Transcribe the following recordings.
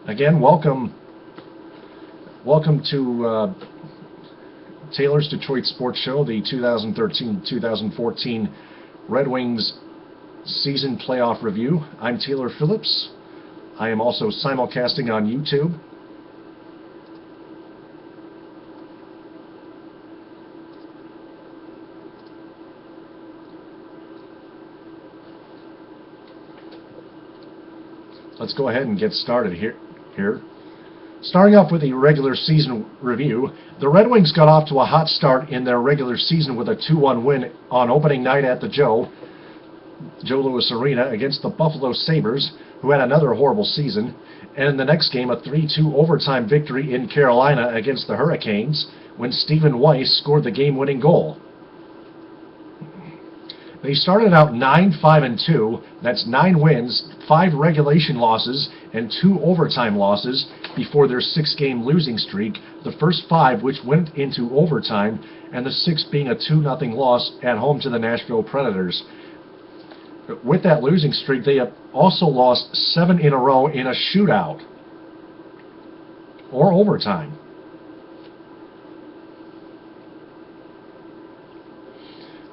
Again, welcome to Taylor's Detroit Sports Show, the 2013-2014 Red Wings season playoff review. I'm Taylor Phillips. I am also simulcasting on YouTube. Let's go ahead and get started here. Starting off with the regular season review, the Red Wings got off to a hot start in their regular season with a 2-1 win on opening night at the Joe Louis Arena against the Buffalo Sabres, who had another horrible season, and in the next game a 3-2 overtime victory in Carolina against the Hurricanes when Stephen Weiss scored the game-winning goal. They started out 9-5-2, that's 9 wins, 5 regulation losses, and 2 overtime losses before their 6-game losing streak, the first 5 which went into overtime, and the 6th being a 2-0 loss at home to the Nashville Predators. With that losing streak, they have also lost 7 in a row in a shootout or overtime.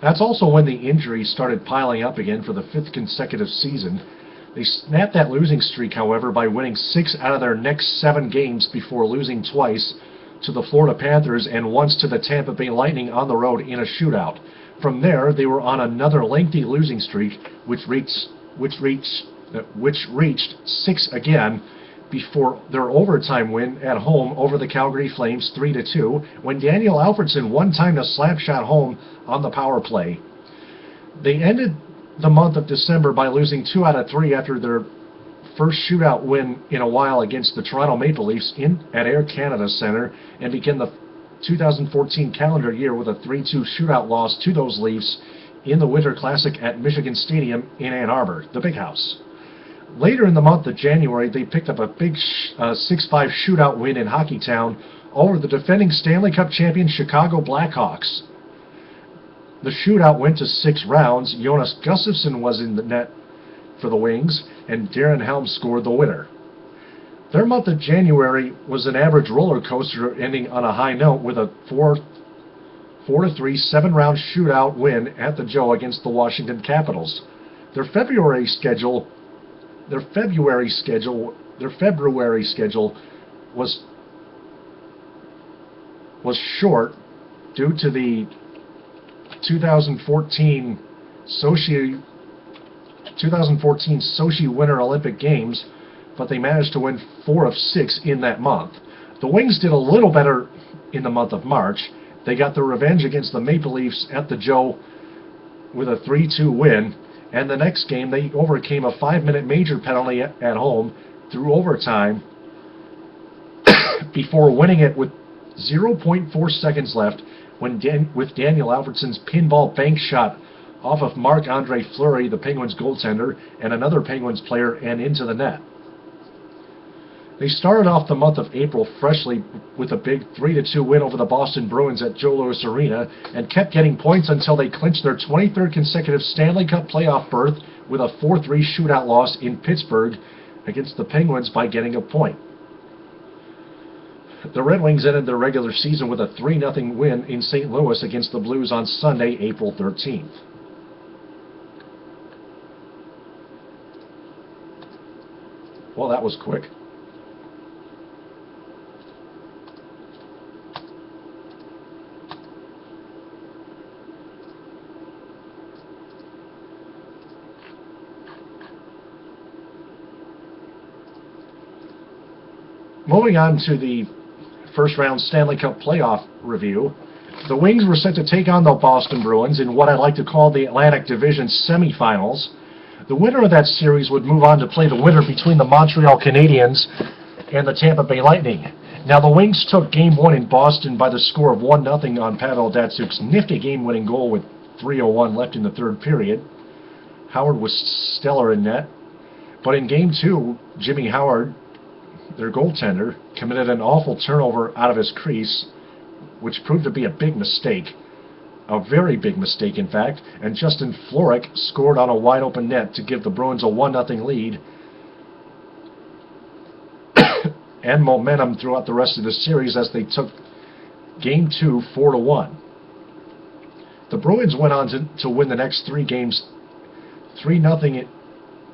That's also when the injuries started piling up again for the 5th consecutive season. They snapped that losing streak, however, by winning 6 out of their next 7 games before losing twice to the Florida Panthers and once to the Tampa Bay Lightning on the road in a shootout. From there, they were on another lengthy losing streak, which reached 6 again before their overtime win at home over the Calgary Flames 3-2, when Daniel Alfredsson one-timed a slap shot home on the power play. They ended the month of December by losing 2 out of 3 after their first shootout win in a while against the Toronto Maple Leafs at Air Canada Centre, and began the 2014 calendar year with a 3-2 shootout loss to those Leafs in the Winter Classic at Michigan Stadium in Ann Arbor, the Big House. Later in the month of January, they picked up a big 6-5 shootout win in Hockeytown over the defending Stanley Cup champion Chicago Blackhawks. The shootout went to 6 rounds. Jonas Gustafsson was in the net for the Wings, and Darren Helm scored the winner. Their month of January was an average roller coaster, ending on a high note with a 4-3 7-round shootout win at the Joe against the Washington Capitals. Their February schedule was short due to the 2014 Sochi Winter Olympic Games, but they managed to win 4 of 6 in that month. The Wings did a little better in the month of March. They got their revenge against the Maple Leafs at the Joe with a 3-2 win, and the next game they overcame a 5-minute major penalty at home through overtime before winning it with 0.4 seconds left with Daniel Alfredsson's pinball bank shot off of Marc-Andre Fleury, the Penguins goaltender, and another Penguins player, and into the net. They started off the month of April freshly with a big 3-2 win over the Boston Bruins at Joe Louis Arena, and kept getting points until they clinched their 23rd consecutive Stanley Cup playoff berth with a 4-3 shootout loss in Pittsburgh against the Penguins by getting a point. The Red Wings ended their regular season with a 3-0 win in St. Louis against the Blues on Sunday, April 13th. Well, that was quick. Moving on to the first round Stanley Cup playoff review, the Wings were set to take on the Boston Bruins in what I like to call the Atlantic Division semifinals. The winner of that series would move on to play the winner between the Montreal Canadiens and the Tampa Bay Lightning. Now, the Wings took Game 1 in Boston by the score of 1-0 on Pavel Datsyuk's nifty game-winning goal with 3:01 left in the third period. Howard was stellar in net. But in Game 2, Jimmy Howard, their goaltender, committed an awful turnover out of his crease, which proved to be a big mistake. A very big mistake, in fact, and Justin Florek scored on a wide-open net to give the Bruins a 1-0 lead and momentum throughout the rest of the series as they took Game 2 4-1. The Bruins went on to win the next 3 games 3-0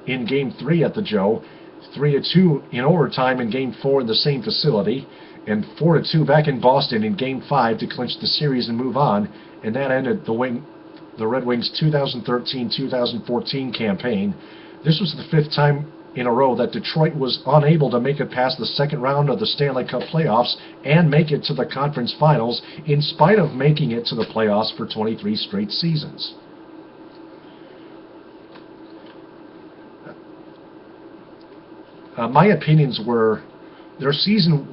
in Game 3 at the Joe, 3-2 in overtime in Game 4 in the same facility, and 4-2 back in Boston in Game 5 to clinch the series and move on, and that ended the Red Wings' 2013-2014 campaign. This was the 5th time in a row that Detroit was unable to make it past the second round of the Stanley Cup Playoffs and make it to the conference finals, in spite of making it to the playoffs for 23 straight seasons. My opinions were their season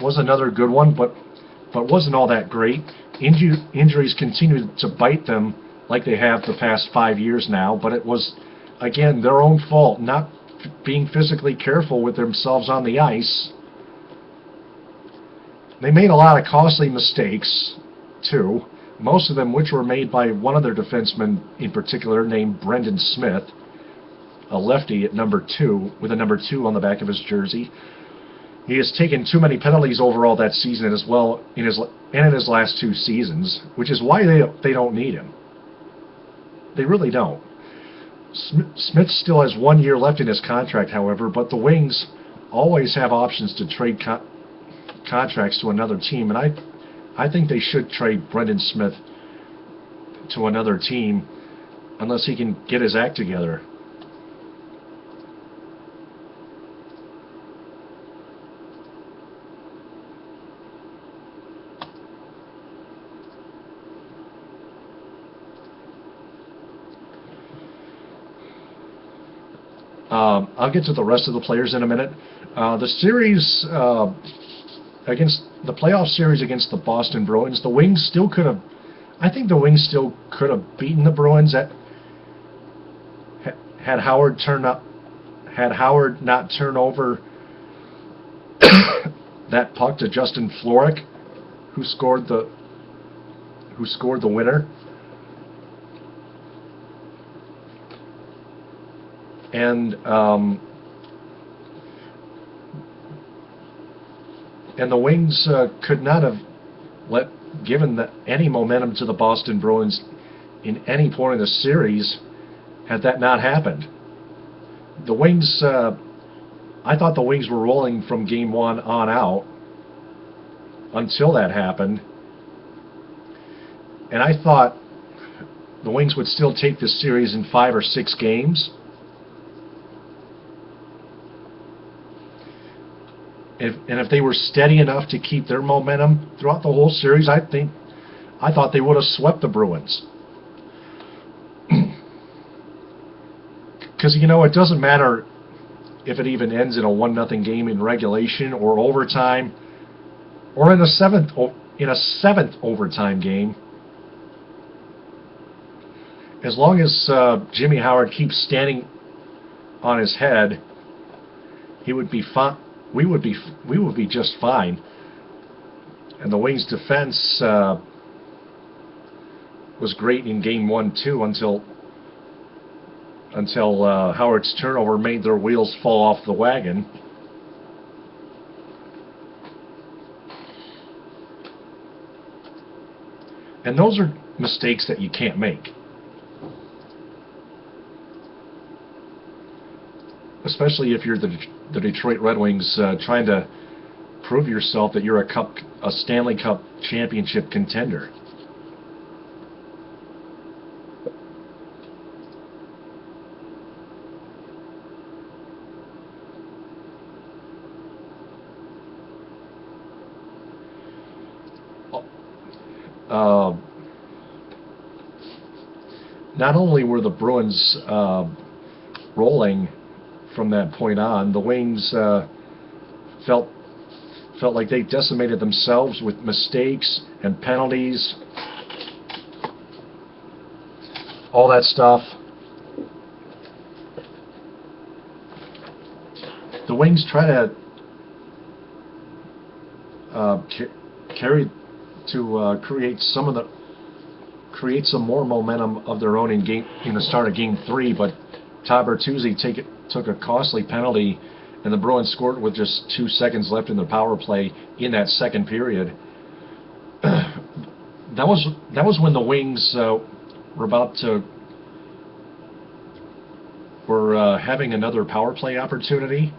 was another good one, but wasn't all that great. Injuries continued to bite them like they have the past 5 years now, but it was, again, their own fault, not being physically careful with themselves on the ice. They made a lot of costly mistakes, too, most of them which were made by one of their defensemen in particular named Brendan Smith, a lefty at number 2, with a number 2 on the back of his jersey. He has taken too many penalties overall that season as well in his last 2 seasons, which is why they don't need him. They really don't. Smith still has 1 year left in his contract, however, but the Wings always have options to trade contracts to another team, and I think they should trade Brendan Smith to another team unless he can get his act together. I'll get to the rest of the players in a minute. The series against the playoff series against the Boston Bruins, the Wings still could have. I think the Wings still could have beaten the Bruins had Howard not turn over that puck to Justin Florek, who scored the winner. And the Wings could not have given any momentum to the Boston Bruins in any point of the series had that not happened. The Wings, I thought the Wings were rolling from Game 1 on out until that happened, and I thought the Wings would still take this series in 5 or 6 games. And if they were steady enough to keep their momentum throughout the whole series, I thought they would have swept the Bruins. Because, it doesn't matter if it even ends in a 1-0 game in regulation or overtime or in a seventh overtime game. As long as Jimmy Howard keeps standing on his head, he would be fine. We would be just fine. And the Wings' defense was great in Game 1 too, until Howard's turnover made their wheels fall off the wagon. And those are mistakes that you can't make. Especially if you're the Detroit Red Wings trying to prove yourself that you're a Stanley Cup championship contender. Not only were the Bruins rolling from that point on, the Wings felt like they decimated themselves with mistakes and penalties, all that stuff. The Wings try to create some more momentum of their own in the start of Game 3, but Todd Bertuzzi took a costly penalty and the Bruins scored with just 2 seconds left in the power play in that second period. That was when the Wings were having another power play opportunity.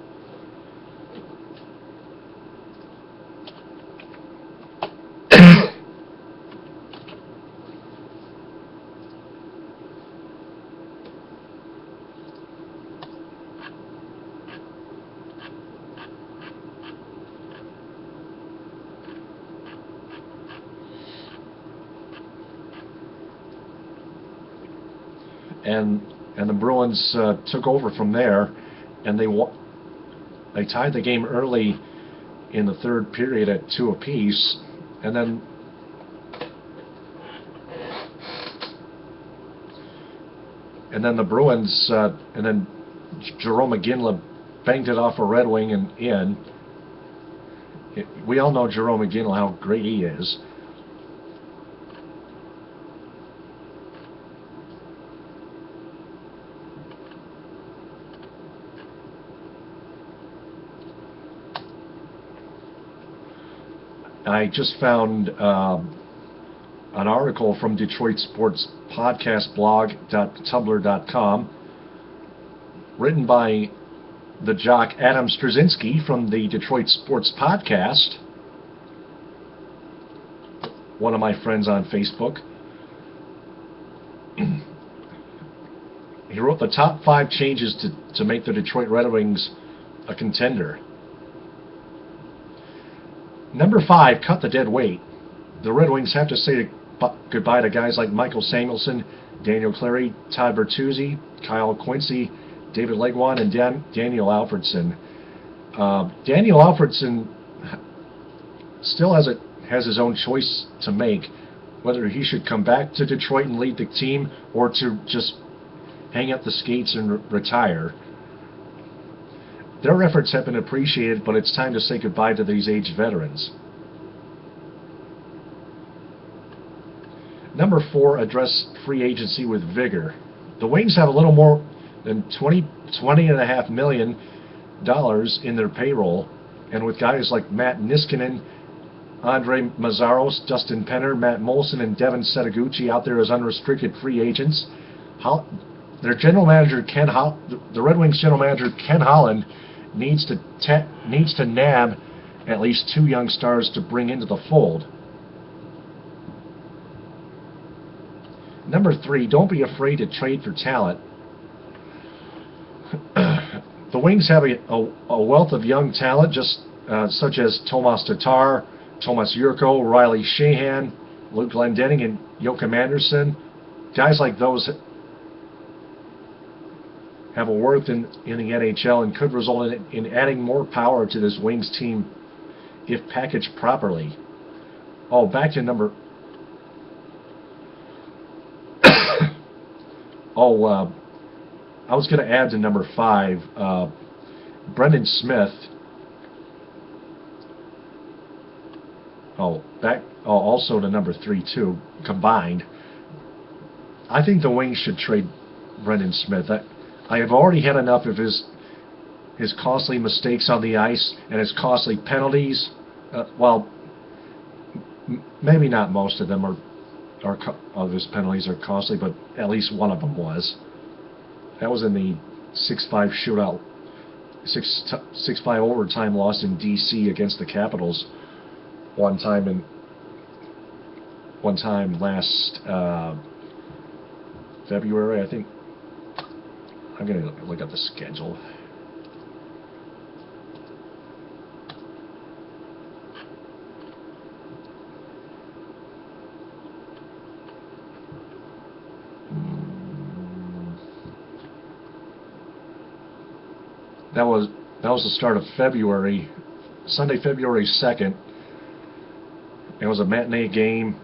And the Bruins took over from there, and they tied the game early in the third period at 2 apiece, and then the Bruins and then Jerome McGinley banged it off a Red Wing and in. We all know Jerome McGinley, how great he is. I just found an article from Detroit Sports Podcast blog.tumblr.com, written by the jock Adam Straczynski from the Detroit Sports Podcast, one of my friends on Facebook. He wrote the top 5 changes to make the Detroit Red Wings a contender. Number 5, cut the dead weight. The Red Wings have to say goodbye to guys like Michael Samuelsson, Daniel Cleary, Todd Bertuzzi, Kyle Quincy, David Legwand, and Daniel Alfredsson. Daniel Alfredsson still has his own choice to make, whether he should come back to Detroit and lead the team or to just hang up the skates and retire. Their efforts have been appreciated, but it's time to say goodbye to these aged veterans. Number 4, address free agency with vigor. The Wings have a little more than $20.5 million in their payroll, and with guys like Matt Niskanen, Andre Mazzaros, Dustin Penner, Matt Molson, and Devin Setaguchi out there as unrestricted free agents, their general manager the Red Wings general manager Ken Holland needs to nab at least 2 young stars to bring into the fold. Number 3, don't be afraid to trade for talent. The Wings have a wealth of young talent, such as Tomas Tatar, Thomas Jurko, Riley Sheahan, Luke Glendening, and Joachim Anderson. Guys like those have a worth in the NHL and could result in adding more power to this Wings team if packaged properly. Back to number... I was going to add to number 5, Brendan Smith. Also to number 3 too, combined. I think the Wings should trade Brendan Smith. I have already had enough of his costly mistakes on the ice and his costly penalties. Maybe not most of them of his penalties are costly, but at least one of them was. That was in the 6-5 shootout, 6-5 overtime loss in D.C. against the Capitals one time last February, I think. I'm going to look up the schedule. That was the start of February, Sunday, February 2nd. It was a matinee game.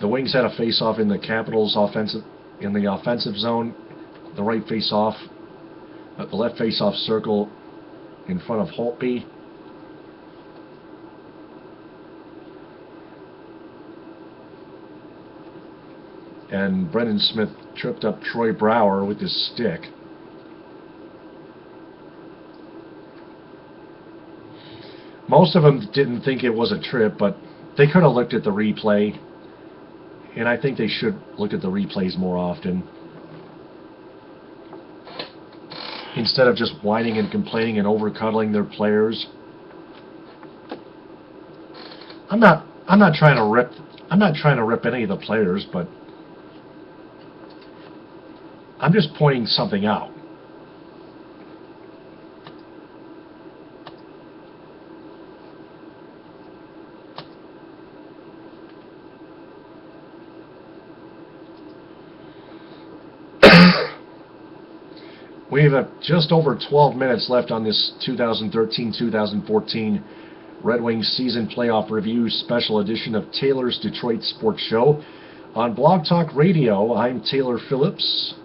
The Wings had a face-off in the Capitals' offensive zone, the right face-off, the left face-off circle in front of Holtby. And Brendan Smith tripped up Troy Brouwer with his stick. Most of them didn't think it was a trip, but they could have looked at the replay, and I think they should look at the replays more often instead of just whining and complaining and over-cuddling their players. I'm not trying to rip any of the players, but I'm just pointing something out. We have just over 12 minutes left on this 2013-2014 Red Wings Season Playoff Review Special Edition of Taylor's Detroit Sports Show. On Blog Talk Radio, I'm Taylor Phillips.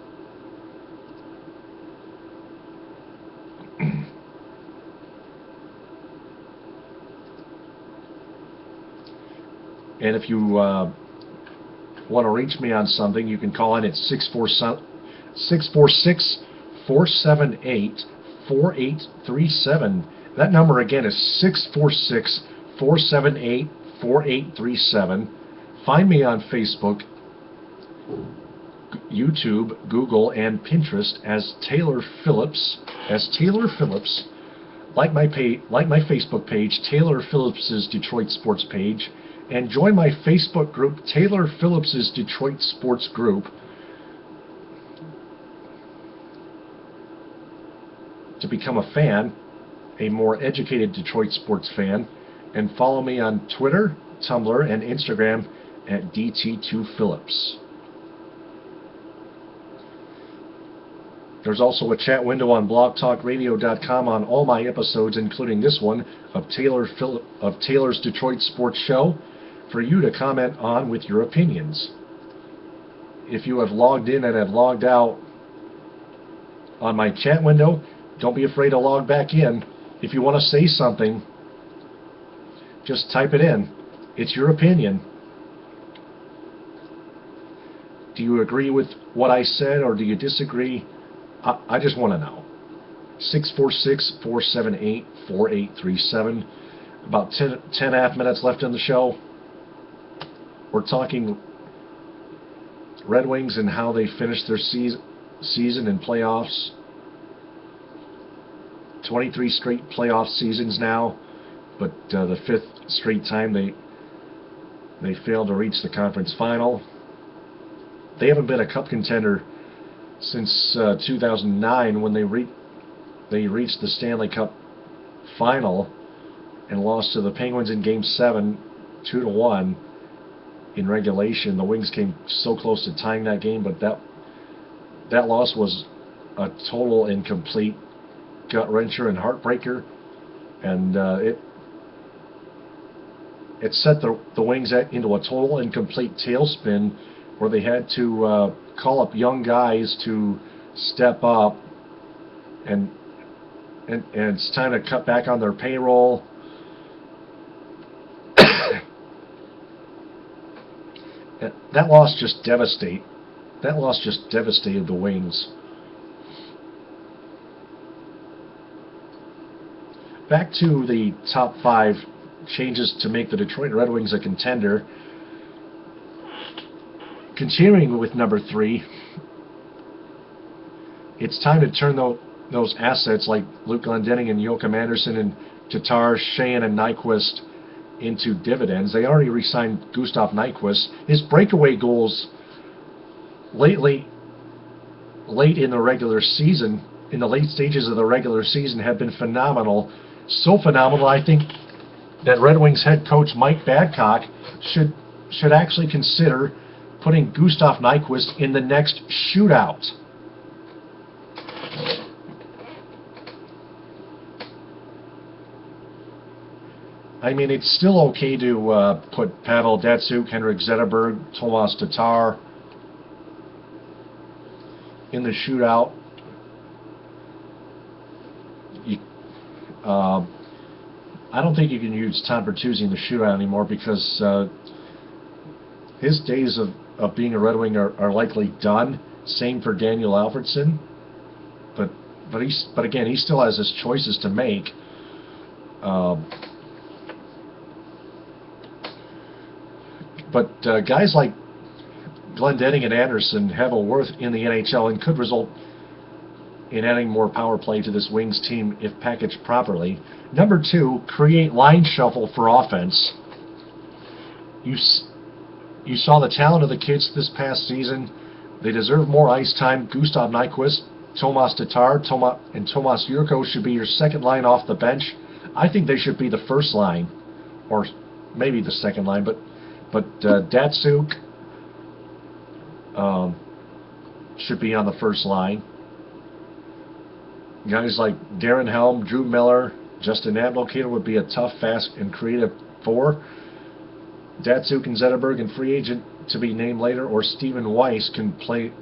And if you want to reach me on something, you can call in at 646-478-4837. That number again is 646-478-4837. Find me on Facebook, YouTube, Google, and Pinterest as Taylor Phillips. Like my Facebook page, Taylor Phillips's Detroit Sports page, and join my Facebook group, Taylor Phillips's Detroit Sports Group, to become a fan, a more educated Detroit sports fan, and follow me on Twitter, Tumblr, and Instagram at DT2Phillips. There's also a chat window on blogtalkradio.com on all my episodes, including this one of Taylor's Detroit Sports Show, for you to comment on with your opinions. If you have logged in and have logged out on my chat window, don't be afraid to log back in. If you want to say something, just type it in. It's your opinion. Do you agree with what I said, or do you disagree? I just want to know. 646-478-4837. About 10 minutes left in the show. We're talking Red Wings and how they finished their season and playoffs. 23 straight playoff seasons now, but the 5th straight time they failed to reach the conference final. They haven't been a cup contender since 2009, when they reached the Stanley Cup final and lost to the Penguins in Game 7, 2-1 in regulation. The Wings came so close to tying that game, but that loss was a total and complete gut-wrencher and heartbreaker, and it set the Wings into a total and complete tailspin, where they had to call up young guys to step up, and it's time to cut back on their payroll. That loss just devastated the Wings. Back to the top 5 changes to make the Detroit Red Wings a contender. Continuing with number 3, it's time to turn those assets like Luke Glendening and Joachim Andersen and Tatar, Sheahan, and Nyquist into dividends. They already re-signed Gustav Nyquist. His breakaway goals late in the regular season, in the late stages of the regular season, have been phenomenal. So phenomenal, I think that Red Wings head coach Mike Babcock should actually consider putting Gustav Nyquist in the next shootout. I mean, it's still okay to put Pavel Datsyuk, Henrik Zetterberg, Tomas Tatar in the shootout. I don't think you can use Tom Bertuzzi in the shootout anymore, because his days of being a Red Wing are likely done. Same for Daniel Alfredsson, but again, he still has his choices to make. But guys like Glendening and Anderson have a worth in the NHL and could result in adding more power play to this Wings team if packaged properly. Number 2, create line shuffle for offense. You saw the talent of the kids this past season. They deserve more ice time. Gustav Nyquist, Tomas Tatar, and Tomas Jurko should be your second line off the bench. I think they should be the first line, or maybe the second line, but Datsuk should be on the first line. Guys like Darren Helm, Drew Miller, Justin Abdelkader would be a tough, fast, and creative 4. Datsuk and Zetterberg and free agent to be named later, or Stephen Weiss can play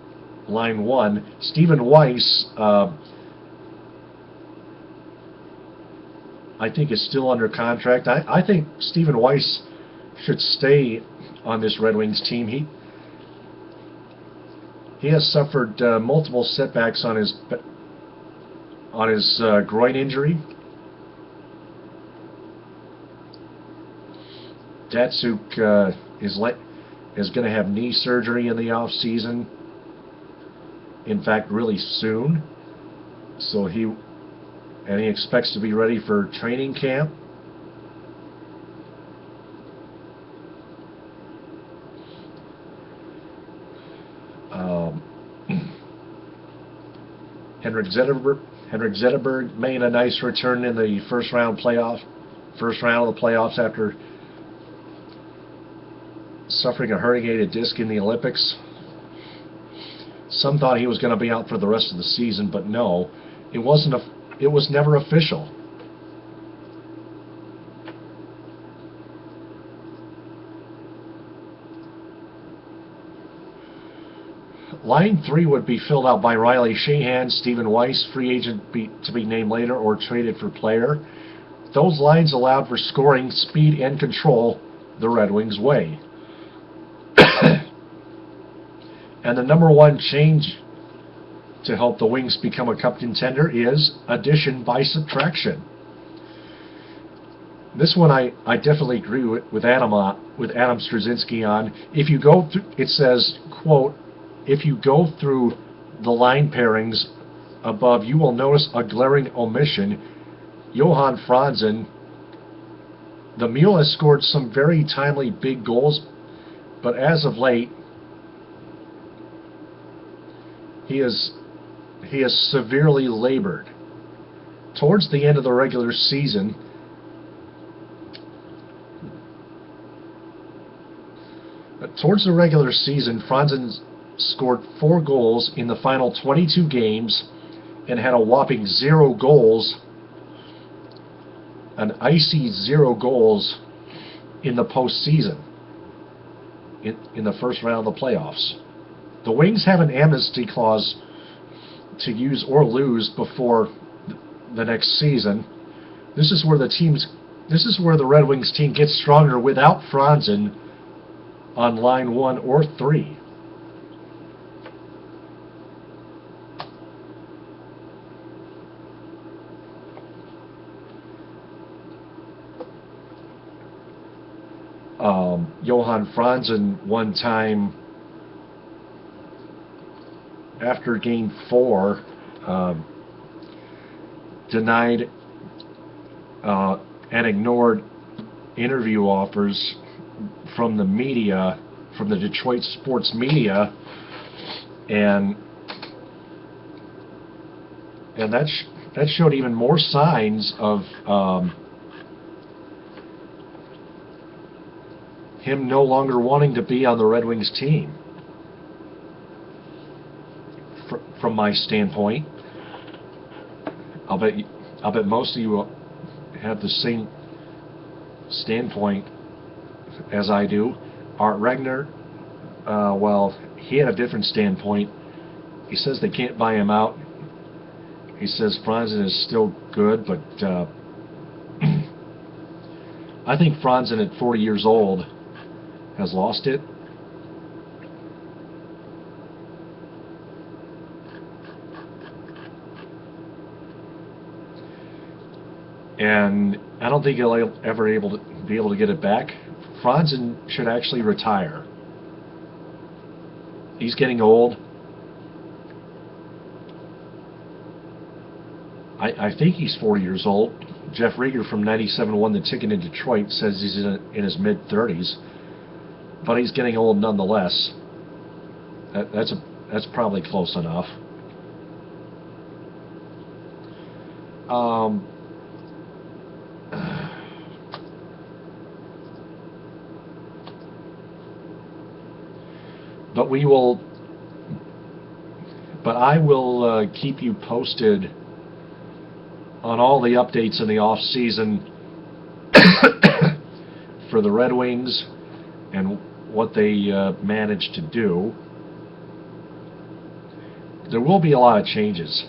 line 1. Stephen Weiss, I think, is still under contract. I think Stephen Weiss should stay on this Red Wings team. He has suffered multiple setbacks on his groin injury. Datsuk is going to have knee surgery in the off season. In fact, really soon. So he expects to be ready for training camp. Henrik Zetterberg made a nice return in the first round of the playoffs after suffering a herniated disc in the Olympics. Some thought he was going to be out for the rest of the season, but no, it was never official. Line 3 would be filled out by Riley Sheahan, Stephen Weiss, free agent to be named later or traded for player. Those lines allowed for scoring, speed, and control the Red Wings way. And the number 1 change to help the Wings become a cup contender is addition by subtraction. This one I definitely agree with Adam Straczynski on. If you go through, it says, quote, "If you go through the line pairings above, you will notice a glaring omission. Johan Franzen, the Mule, has scored some very timely big goals, but as of late, he is severely labored. Towards the end of the regular season, Franzen scored 4 goals in the final 22 games and had a whopping 0 goals, an icy 0 goals in the postseason, in the first round of the playoffs. The Wings have an amnesty clause to use or lose before the next season. This is where the Red Wings team gets stronger without Franzen on line 1 or 3. Johan Franzen one time after Game 4 denied and ignored interview offers from the media, from the Detroit sports media, and that showed even more signs of him no longer wanting to be on the Red Wings team. From my standpoint, I'll bet most of you have the same standpoint as I do. Art Regner, well, he had a different standpoint. He says they can't buy him out. He says Franzen is still good, but I think Franzen at 40 years old has lost it. And I don't think he'll ever be able to get it back Franzen should actually retire. He's getting old. I think he's 40 years old. Jeff Rieger from 97 won the ticket in Detroit, says he's in his mid-30s. But he's getting old nonetheless. That's probably close enough. But I will keep you posted on all the updates in the off season for the Red Wings and what they managed to do. There will be a lot of changes.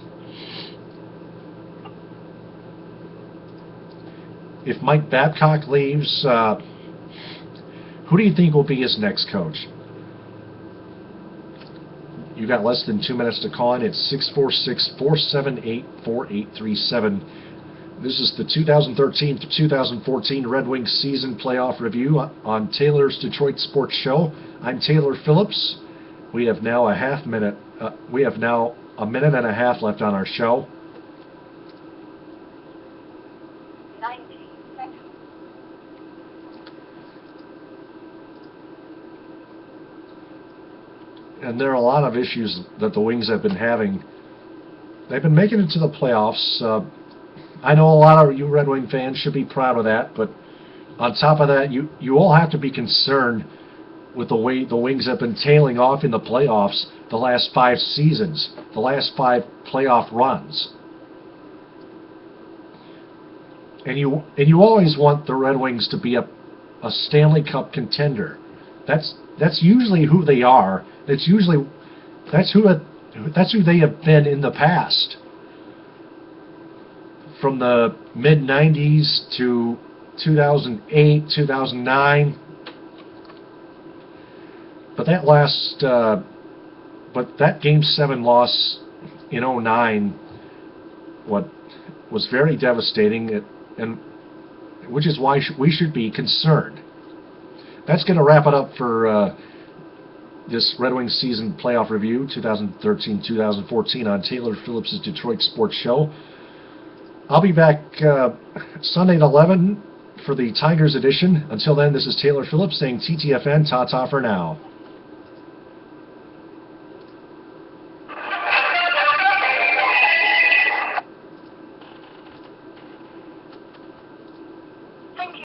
If Mike Babcock leaves, who do you think will be his next coach? You got less than 2 minutes to call in. It's 646-478-4837. This is the 2013-2014 Red Wings season playoff review on Taylor's Detroit Sports Show. I'm Taylor Phillips. We have now a minute and a half left on our show. 90 seconds. And there are a lot of issues that the Wings have been having. They've been making it to the playoffs. I know a lot of you Red Wing fans should be proud of that, but on top of that, you all have to be concerned with the way the Wings have been tailing off in the playoffs the last 5 seasons, the last 5 playoff runs. And you always want the Red Wings to be a Stanley Cup contender. That's usually who they are. That's who they have been in the past. From the mid-90s to 2008, 2009. But that Game 7 loss in 2009 was very devastating, and which is why we should be concerned. That's going to wrap it up for this Red Wings season playoff review, 2013-2014 on Taylor Phillips' Detroit Sports Show. I'll be back Sunday at 11 for the Tigers edition. Until then, this is Taylor Phillips saying TTFN, ta-ta for now.